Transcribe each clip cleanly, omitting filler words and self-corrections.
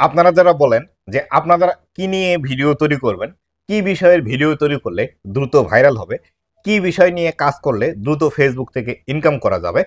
আপনারা যারা বলেন যে আপনারা কি নিয়ে ভিডিও তৈরি করবেন, কি বিষয়ের ভিডিও তৈরি করলে দ্রুত ভাইরাল হবে, কি বিষয় নিয়ে কাজ করলে দ্রুত ফেসবুক থেকে ইনকাম করা যাবে,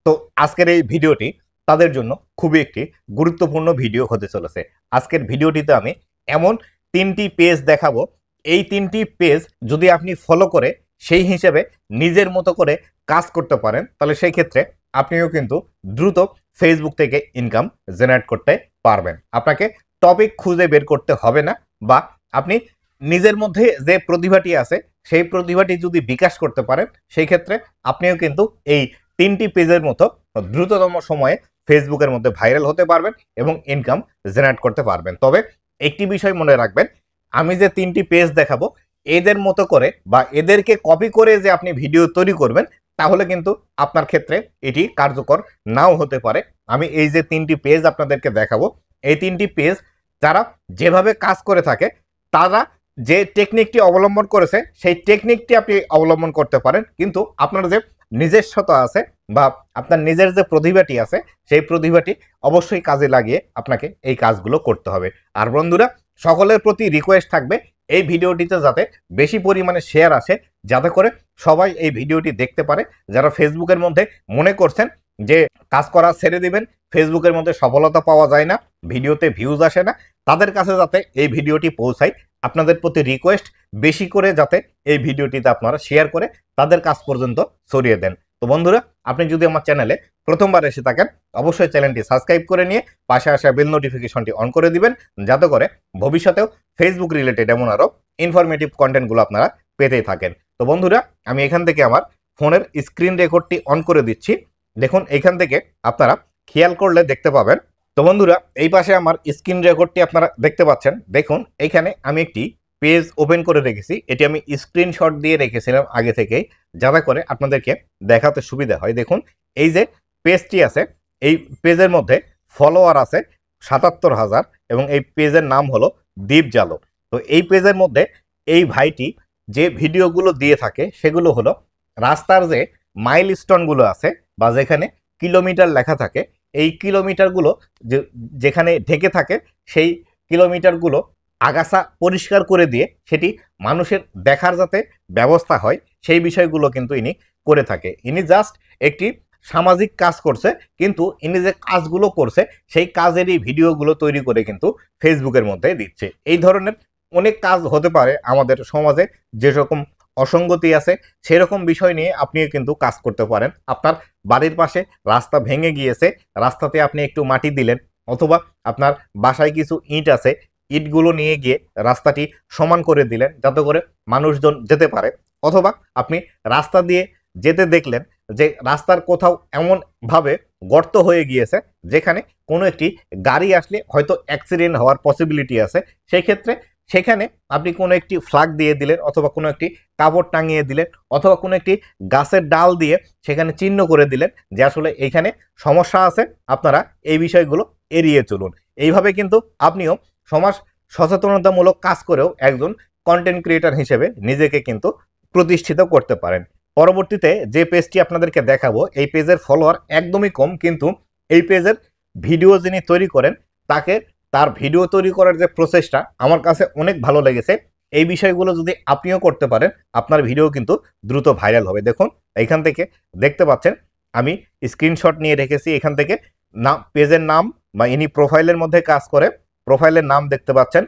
তো আজকের এই ভিডিওটি তাদের জন্য খুবই একটি গুরুত্বপূর্ণ ভিডিও হতে চলেছে। আজকের ভিডিওটিতে আমি এমন 3টি পেজ দেখাবো, এই 3টি পেজ যদি আপনি ফলো করে সেই হিসেবে নিজের মতো করে কাজ করতে পারেন, তাহলে সেই ক্ষেত্রে আপনিও কিন্তু দ্রুত ফেসবুক থেকে ইনকাম জেনারেট করতে পারবেন। আপনাকে টপিক খুঁজে বের করতে হবে না, বা আপনি নিজের মধ্যে যে প্রতিভাটি আছে সেই প্রতিভাটি যদি বিকাশ করতে পারেন, সেই ক্ষেত্রে আপনিও কিন্তু এই 3টি পেজের মতো দ্রুততম সময়ে ফেসবুকের মধ্যে ভাইরাল হতে পারবেন এবং ইনকাম জেনারেট করতে পারবেন। তবে একটি বিষয় মনে রাখবেন, আমি যে 3টি পেজ দেখাবো এদের মতো করে বা এদেরকে কপি করে যে আপনি ভিডিও তৈরি করবেন, তাহলে কিন্তু আপনার ক্ষেত্রে এটি কার্যকর নাও হতে পারে। আমি এই যে 3টি পেজ আপনাদেরকে দেখাবো, এই 3টি পেজ যারা যেভাবে কাজ করে থাকে, তারা যে টেকনিকটি অবলম্বন করেছে সেই টেকনিকটি আপনি অবলম্বন করতে পারেন, কিন্তু আপনার যে নিজস্বতা আছে বা আপনার নিজের যে প্রতিভাটি আছে সেই প্রতিভাটি অবশ্যই কাজে লাগিয়ে আপনাকে এই কাজগুলো করতে হবে। আর বন্ধুরা, সকলের প্রতি রিকোয়েস্ট থাকবে এই ভিডিওটিতে যাতে বেশি পরিমাণে শেয়ার আসে, যাতে করে সবাই এই ভিডিওটি দেখতে পারে। যারা ফেসবুকের মধ্যে মনে করছেন যে কাজ করা ছেড়ে দিবেন, ফেসবুকের মধ্যে সফলতা পাওয়া যায় না, ভিডিওতে ভিউজ আসে না, তাদের কাছে যাতে এই ভিডিওটি পৌঁছায়, আপনাদের প্রতি রিকোয়েস্ট বেশি করে যাতে এই ভিডিওটিতে আপনারা শেয়ার করে তাদের কাছ পর্যন্ত ছড়িয়ে দেন। তো বন্ধুরা, আপনি যদি আমার চ্যানেলে প্রথমবার এসে থাকেন, অবশ্যই চ্যানেলটি সাবস্ক্রাইব করে নিয়ে পাশে আসা বেল নোটিফিকেশনটি অন করে দিবেন, যাতে করে ভবিষ্যতেও ফেসবুক রিলেটেড এমন আরও ইনফরমেটিভ কন্টেন্টগুলো আপনারা পেতেই থাকেন। তো বন্ধুরা, আমি এখান থেকে আমার ফোনের স্ক্রিন রেকর্ডটি অন করে দিচ্ছি। দেখুন, এখান থেকে আপনারা খেয়াল করলে দেখতে পাবেন। তো বন্ধুরা, এই পাশে আমার স্ক্রিন রেকর্ডটি আপনারা দেখতে পাচ্ছেন। দেখুন, এখানে আমি একটি পেজ ওপেন করে রেখেছি, এটি আমি স্ক্রিনশট দিয়ে রেখেছিলাম আগে থেকেই, যাতে করে আপনাদেরকে দেখাতে সুবিধা হয়। দেখুন, এই যে পেজটি আছে, এই পেজের মধ্যে ফলোয়ার আছে ৭৭,০০০ এবং এই পেজের নাম হলো দীপ জালো। তো এই পেজের মধ্যে এই ভাইটি যে ভিডিওগুলো দিয়ে থাকে সেগুলো হলো রাস্তার যে মাইলস্টোনগুলো আছে বা যেখানে কিলোমিটার লেখা থাকে, এই কিলোমিটারগুলো যেখানে ঢেকে থাকে সেই কিলোমিটারগুলো আগাছা পরিষ্কার করে দিয়ে সেটি মানুষের দেখার যাতে ব্যবস্থা হয়, সেই বিষয়গুলো কিন্তু ইনি করে থাকে। ইনি জাস্ট একটি সামাজিক কাজ করছে, কিন্তু ইনি যে কাজগুলো করছে সেই কাজেরই ভিডিওগুলো তৈরি করে কিন্তু ফেসবুকের মধ্যে দিচ্ছে। এই ধরনের অনেক কাজ হতে পারে আমাদের সমাজে, যেরকম অসঙ্গতি আছে সেরকম বিষয় নিয়ে আপনিও কিন্তু কাজ করতে পারেন। আপনার বাড়ির পাশে রাস্তা ভেঙে গিয়েছে, রাস্তাতে আপনি একটু মাটি দিলেন, অথবা আপনার বাসায় কিছু ইট আছে, ইটগুলো নিয়ে গিয়ে রাস্তাটি সমান করে দিলেন যাতে করে মানুষজন যেতে পারে। অথবা আপনি রাস্তা দিয়ে যেতে দেখলেন যে রাস্তার কোথাও এমনভাবে গর্ত হয়ে গিয়েছে যেখানে কোনো একটি গাড়ি আসলে হয়তো অ্যাক্সিডেন্ট হওয়ার পসিবিলিটি আছে, সেই ক্ষেত্রে সেখানে আপনি কোনো একটি ফ্ল্যাগ দিয়ে দিলেন, অথবা কোনো একটি কাপড় টাঙিয়ে দিলেন, অথবা কোনো একটি গাছের ডাল দিয়ে সেখানে চিহ্ন করে দিলেন যে আসলে এইখানে সমস্যা আছে, আপনারা এই বিষয়গুলো এড়িয়ে চলুন। এইভাবে কিন্তু আপনিও সমাজ সচেতনতামূলক কাজ করেও একজন কন্টেন্ট ক্রিয়েটর হিসেবে নিজেকে কিন্তু প্রতিষ্ঠিত করতে পারেন। পরবর্তীতে যে পেজটি আপনাদেরকে দেখাবো, এই পেজের ফলোয়ার একদমই কম, কিন্তু এই পেজের ভিডিও যিনি তৈরি করেন তার ভিডিও তৈরি করার যে প্রসেসটা আমার কাছে অনেক ভালো লেগেছে। এই বিষয়গুলো যদি আপনিও করতে পারেন, আপনার ভিডিও কিন্তু দ্রুত ভাইরাল হবে। দেখুন, এইখান থেকে দেখতে পাচ্ছেন আমি স্ক্রিনশট নিয়ে রেখেছি। এখান থেকে পেজের নাম বা ইনি প্রোফাইলের মধ্যে কাজ করে, প্রোফাইলের নাম দেখতে পাচ্ছেন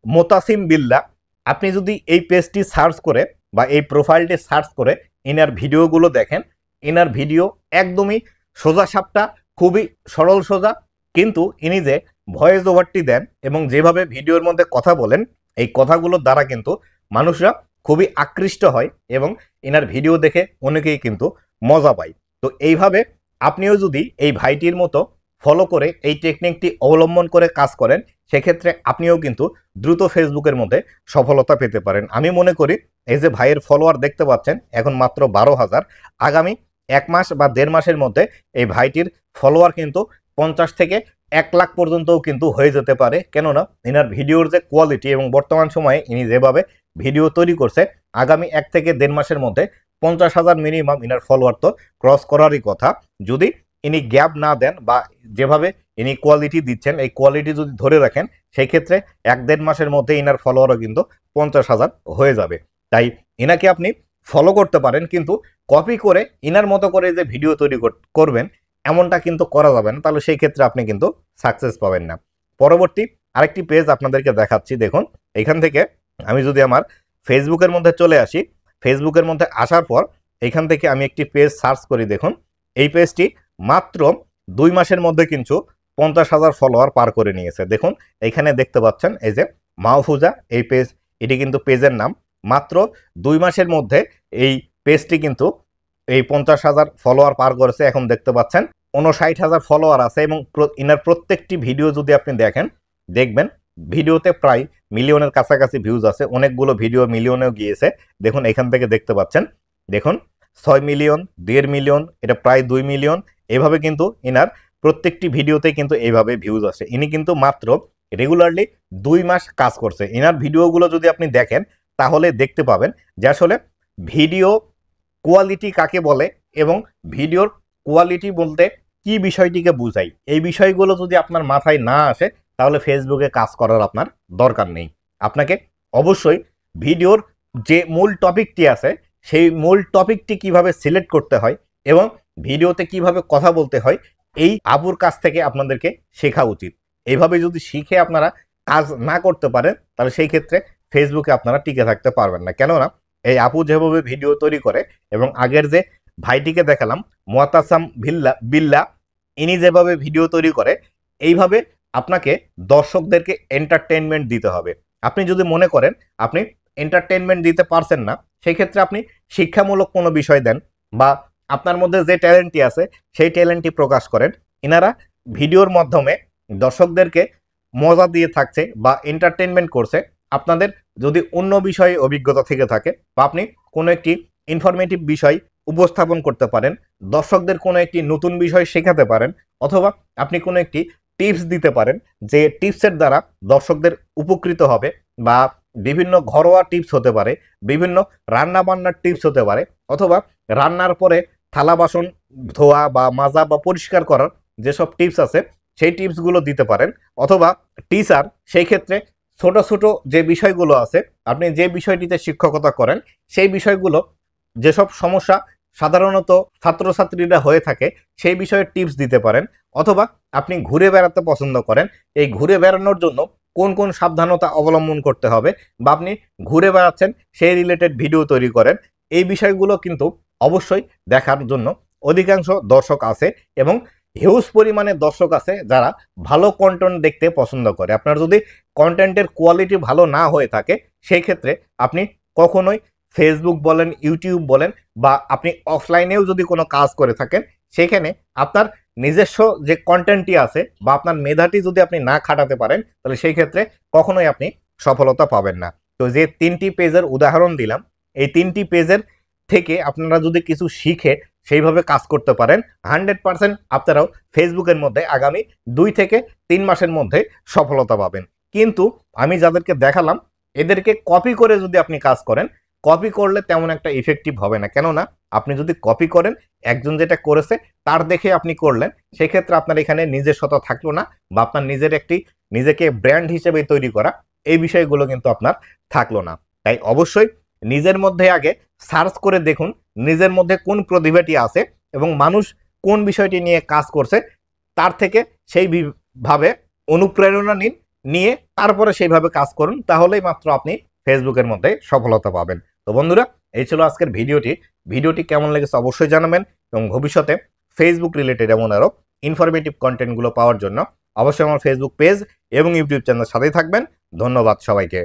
মোতাসিম বিল্লাহ। আপনি যদি এই পেজটি সার্চ করে বা এই প্রোফাইলটি সার্চ করে ইনার ভিডিওগুলো দেখেন, ইনার ভিডিও একদমই সোজা সাপটা, খুবই সরল সোজা, কিন্তু ইনি যে ভয়েস ওভারটি দেন এবং যেভাবে ভিডিওর মধ্যে কথা বলেন, এই কথাগুলোর দ্বারা কিন্তু মানুষরা খুবই আকৃষ্ট হয় এবং এনার ভিডিও দেখে অনেকেই কিন্তু মজা পায়। তো এইভাবে আপনিও যদি এই ভাইটির মতো ফলো করে এই টেকনিকটি অবলম্বন করে কাজ করেন, সেক্ষেত্রে আপনিও কিন্তু দ্রুত ফেসবুকের মধ্যে সফলতা পেতে পারেন। আমি মনে করি এই যে ভাইয়ের ফলোয়ার দেখতে পাচ্ছেন এখন মাত্র 12,000, আগামী 1 মাস বা 1.5 মাসের মধ্যে এই ভাইটির ফলোয়ার কিন্তু 50 থেকে 1 লাখ পর্যন্তও কিন্তু হয়ে যেতে পারে। কেননা ইনার ভিডিওর যে কোয়ালিটি এবং বর্তমান সময়ে ইনি যেভাবে ভিডিও তৈরি করছে, আগামী 1 থেকে 1.5 মাসের মধ্যে 50,000 মিনিমাম ইনার ফলোয়ার তো ক্রস করারই কথা, যদি ইনি গ্যাপ না দেন বা যেভাবে ইনি কোয়ালিটি দিচ্ছেন এই কোয়ালিটি যদি ধরে রাখেন সেই ক্ষেত্রে 1-1.5 মাসের মধ্যে ইনার ফলোয়ারও কিন্তু 50,000 হয়ে যাবে। তাই ইনাকে আপনি ফলো করতে পারেন, কিন্তু কপি করে ইনার মতো করে যে ভিডিও তৈরি করবেন এমনটা কিন্তু করা যাবে না, তাহলে সেই ক্ষেত্রে আপনি কিন্তু সাকসেস পাবেন না। পরবর্তী আরেকটি পেজ আপনাদেরকে দেখাচ্ছি। দেখুন এখান থেকে আমি যদি আমার ফেসবুকের মধ্যে চলে আসি, ফেসবুকের মধ্যে আসার পর এখান থেকে আমি একটি পেজ সার্চ করি। দেখুন এই পেজটি মাত্র 2 মাসের মধ্যে কিন্তু 50,000 ফলোয়ার পার করে নিয়েছে। দেখুন এখানে দেখতে পাচ্ছেন এই যে মাহফুজা এই পেজ, এটি কিন্তু পেজের নাম। মাত্র 2 মাসের মধ্যে এই পেজটি কিন্তু এই 50,000 ফলোয়ার পার করেছে। এখন দেখতে পাচ্ছেন 59,000 ফলোয়ার আছে এবং ইনার প্রত্যেকটি ভিডিও যদি আপনি দেখবেন ভিডিওতে প্রায় মিলিয়নের কাছাকাছি ভিউজ আছে, অনেকগুলো ভিডিও মিলিয়নেও গিয়েছে। দেখুন এখান থেকে দেখতে পাচ্ছেন, দেখুন 6 মিলিয়ন, 1.5 মিলিয়ন, এটা প্রায় 2 মিলিয়ন, এভাবে কিন্তু ইনার প্রত্যেকটি ভিডিওতে কিন্তু এইভাবে ভিউজ আসে। ইনি কিন্তু মাত্র রেগুলারলি 2 মাস কাজ করছে। ইনার ভিডিওগুলো যদি আপনি দেখেন তাহলে দেখতে পাবেন যে আসলে ভিডিও কোয়ালিটি কাকে বলে এবং ভিডিওর কোয়ালিটি বলতে কি বিষয়টিকে বুঝাই, এই বিষয়গুলো যদি আপনার মাথায় না আসে তাহলে ফেসবুকে কাজ করার আপনার দরকার নেই। আপনাকে অবশ্যই ভিডিওর যে মূল টপিকটি আছে সেই মূল টপিকটি কিভাবে সিলেক্ট করতে হয় এবং ভিডিওতে কিভাবে কথা বলতে হয় এই আপুর কাছ থেকে আপনাদেরকে শেখা উচিত। এইভাবে যদি শিখে আপনারা কাজ না করতে পারেন তাহলে সেই ক্ষেত্রে ফেসবুকে আপনারা টিকে থাকতে পারবেন না। কেননা এই আপু যেভাবে ভিডিও তৈরি করে এবং আগের যে ভাইটিকে দেখালাম মুআতাসাম বিল্লাহ, ইনি যেভাবে ভিডিও তৈরি করে এইভাবে আপনাকে দর্শকদেরকে এন্টারটেইনমেন্ট দিতে হবে। আপনি যদি মনে করেন আপনি এন্টারটেইনমেন্ট দিতে পারছেন না, সেই ক্ষেত্রে আপনি শিক্ষামূলক কোনো বিষয় দেন বা আপনার মধ্যে যে ট্যালেন্টটি আছে সেই ট্যালেন্টটি প্রকাশ করেন। এনারা ভিডিওর মাধ্যমে দর্শকদেরকে মজা দিয়ে থাকছে বা এন্টারটেইনমেন্ট করছে। আপনাদের যদি অন্য বিষয়ে অভিজ্ঞতা থেকে থাকে বা আপনি কোনো একটি ইনফরমেটিভ বিষয় উপস্থাপন করতে পারেন, দর্শকদের কোনো একটি নতুন বিষয় শেখাতে পারেন, অথবা আপনি কোনো একটি টিপস দিতে পারেন যে টিপসের দ্বারা দর্শকদের উপকৃত হবে, বা বিভিন্ন ঘরোয়া টিপস হতে পারে, বিভিন্ন রান্না বান্নার টিপস হতে পারে, অথবা রান্নার পরে থালা বাসন ধোয়া বা মাজা বা পরিষ্কার করার যেসব টিপস আছে সেই টিপসগুলো দিতে পারেন। অথবা টিচার সেই ক্ষেত্রে ছোট ছোট যে বিষয়গুলো আছে, আপনি যে বিষয়টিতে শিক্ষকতা করেন সেই বিষয়গুলো যেসব সমস্যা সাধারণত ছাত্রছাত্রীরা হয়ে থাকে সেই বিষয়ে টিপস দিতে পারেন। অথবা আপনি ঘুরে বেড়াতে পছন্দ করেন, এই ঘুরে বেড়ানোর জন্য কোন কোন সাবধানতা অবলম্বন করতে হবে, বা আপনি ঘুরে বেড়াচ্ছেন সেই রিলেটেড ভিডিও তৈরি করেন, এই বিষয়গুলো কিন্তু অবশ্যই দেখার জন্য অধিকাংশ দর্শক আছে এবং হিউজ পরিমাণে দর্শক আছে যারা ভালো কন্টেন্ট দেখতে পছন্দ করে। আপনার যদি কন্টেন্টের কোয়ালিটি ভালো না হয়ে থাকে সেই ক্ষেত্রে আপনি কখনোই ফেসবুক বলেন, ইউটিউব বলেন, বা আপনি অফলাইনেও যদি কোনো কাজ করে থাকেন সেখানে আপনার নিজস্ব যে কন্টেন্টটি আছে বা আপনার মেধাটি যদি আপনি না খাটাতে পারেন তাহলে সেই ক্ষেত্রে কখনোই আপনি সফলতা পাবেন না। তো যে 3টি পেজের উদাহরণ দিলাম, এই 3টি পেজের থেকে আপনারা যদি কিছু শিখে সেইভাবে কাজ করতে পারেন 100% আপনারাও ফেসবুকের মধ্যে আগামী 2 থেকে 3 মাসের মধ্যে সফলতা পাবেন। কিন্তু আমি যাদেরকে দেখালাম এদেরকে কপি করে যদি আপনি কাজ করেন, কপি করলে তেমন একটা ইফেক্টিভ হবে না। কেননা আপনি যদি কপি করেন, একজন যেটা করেছে তার দেখে আপনি করলেন, সেক্ষেত্রে আপনার এখানে নিজস্বতা থাকলো না বা আপনার নিজেকে ব্র্যান্ড হিসেবে তৈরি করা এই বিষয়গুলো কিন্তু আপনার থাকলো না। তাই অবশ্যই নিজের মধ্যে আগে সার্চ করে দেখুন নিজের মধ্যে কোন প্রতিভাটি আছে এবং মানুষ কোন বিষয়টি নিয়ে কাজ করছে, তার থেকে সেইভাবে অনুপ্রেরণা নিয়ে তারপরে সেইভাবে কাজ করুন, তাহলেই মাত্র আপনি ফেসবুকের মধ্যে সফলতা পাবেন। তো বন্ধুরা, এই ছিল আজকের ভিডিওটি কেমন লেগেছে অবশ্যই জানাবেন এবং ভবিষ্যতে ফেসবুক রিলেটেড এমন আরো ইনফরমেটিভ কন্টেন্টগুলো পাওয়ার জন্য অবশ্যই আমার ফেসবুক পেজ এবং ইউটিউব চ্যানেলের সাথেই থাকবেন। ধন্যবাদ সবাইকে।